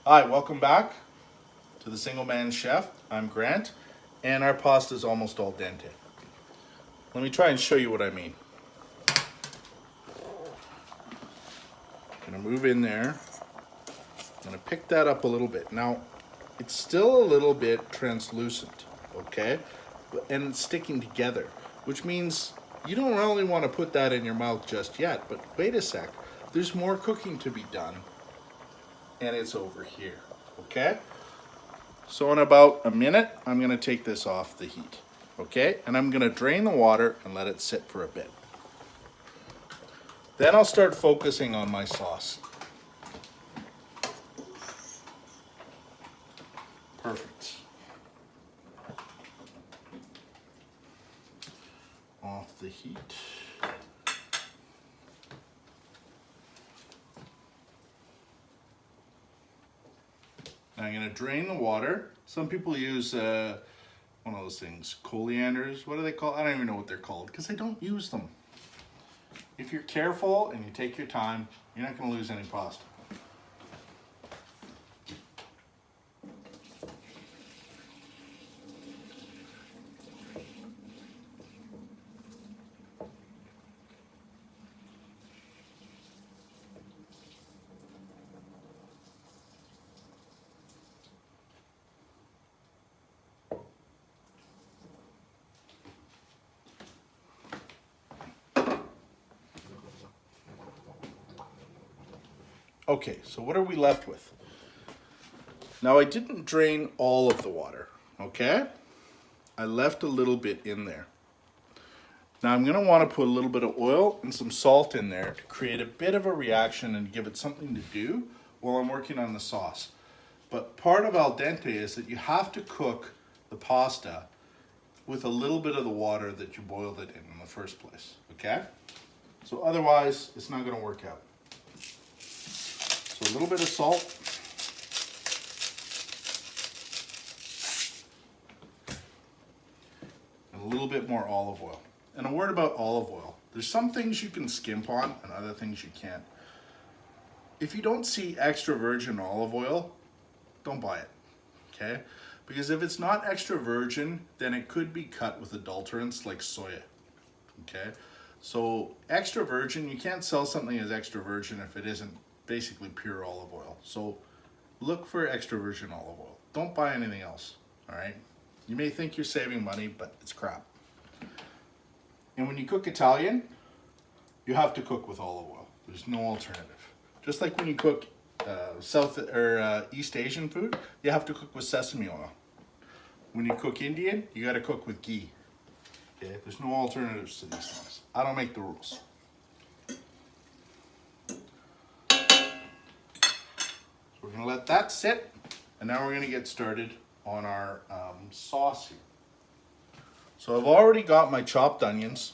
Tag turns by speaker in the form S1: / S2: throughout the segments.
S1: Hi, welcome back to the Single Man Chef. I'm Grant, and our pasta is almost al dente. Let me try and show you what I mean. I'm gonna move in there. I'm gonna pick that up a little bit. Now, it's still a little bit translucent, okay? And it's sticking together, which means you don't really want to put that in your mouth just yet, but wait a sec. There's more cooking to be done, and it's over here, okay? So in about a minute, I'm gonna take this off the heat, okay? And I'm gonna drain the water and let it sit for a bit. Then I'll start focusing on my sauce. Perfect. Off the heat. Now I'm gonna drain the water. Some people use one of those things, corianders. What are they called? I don't even know what they're called because I don't use them. If you're careful and you take your time, you're not gonna lose any pasta. Okay, so what are we left with? Now I didn't drain all of the water, okay? I left a little bit in there. Now I'm gonna wanna put a little bit of oil and some salt in there to create a bit of a reaction and give it something to do while I'm working on the sauce. But part of al dente is that you have to cook the pasta with a little bit of the water that you boiled it in the first place, okay? So otherwise, it's not gonna work out. So a little bit of salt. And a little bit more olive oil. And a word about olive oil. There's some things you can skimp on and other things you can't. If you don't see extra virgin olive oil, don't buy it, okay? Because if it's not extra virgin, then it could be cut with adulterants like soya, okay? So extra virgin, you can't sell something as extra virgin if it isn't basically pure olive oil. So look for extra virgin olive oil. Don't buy anything else, all right? You may think you're saving money, but it's crap. And when you cook Italian, you have to cook with olive oil. There's no alternative. Just like when you cook South or East Asian food, you have to cook with sesame oil. When you cook Indian, you got to cook with ghee. Okay, there's no alternatives to these things. I don't make the rules. So we're gonna let that sit, and now we're gonna get started on our sauce here. So I've already got my chopped onions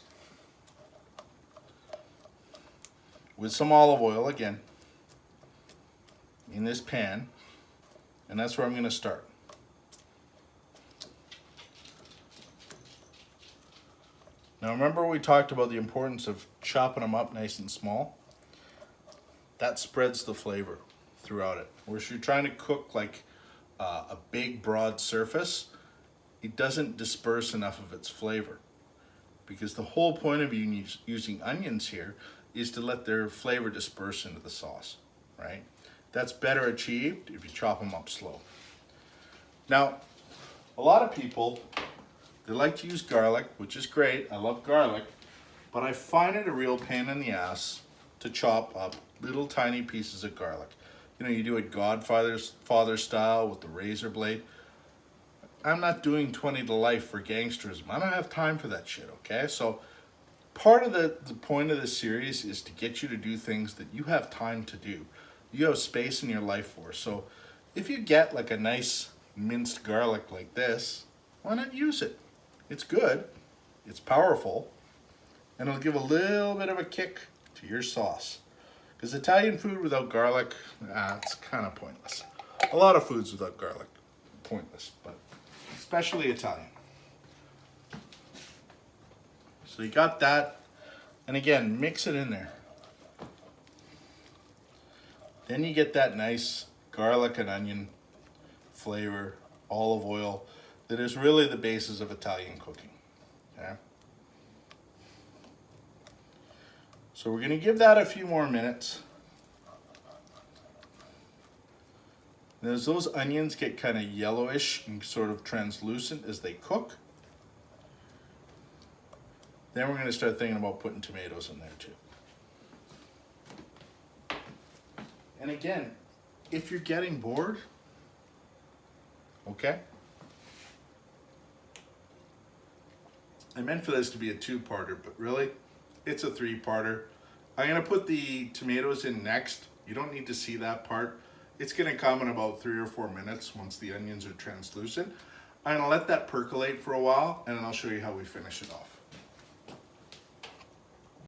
S1: with some olive oil again in this pan, and that's where I'm going to start. Now remember we talked about the importance of chopping them up nice and small? That spreads the flavor throughout it. Whereas you're trying to cook like a big broad surface, it doesn't disperse enough of its flavor. Because the whole point of you using onions here is to let their flavor disperse into the sauce, right? That's better achieved if you chop them up slow. Now, a lot of people, they like to use garlic, which is great. I love garlic, but I find it a real pain in the ass to chop up little tiny pieces of garlic. You know, you do it Godfather's father style with the razor blade. I'm not doing 20 to life for gangsterism. I don't have time for that shit, okay? So part of the point of this series is to get you to do things that you have time to do. You have space in your life for. So if you get like a nice minced garlic like this, why not use it? It's good, it's powerful, and it'll give a little bit of a kick to your sauce. Because Italian food without garlic, it's kind of pointless. A lot of foods without garlic, pointless, but especially Italian. So you got that, and again, mix it in there. Then you get that nice garlic and onion flavor, olive oil, that is really the basis of Italian cooking. Okay? So we're going to give that a few more minutes. And as those onions get kind of yellowish and sort of translucent as they cook, then we're going to start thinking about putting tomatoes in there too. And again, if you're getting bored, okay? I meant for this to be a two-parter, but really, it's a three-parter. I'm gonna put the tomatoes in next. You don't need to see that part. It's gonna come in about 3 or 4 minutes once the onions are translucent. I'm gonna let that percolate for a while, and then I'll show you how we finish it off.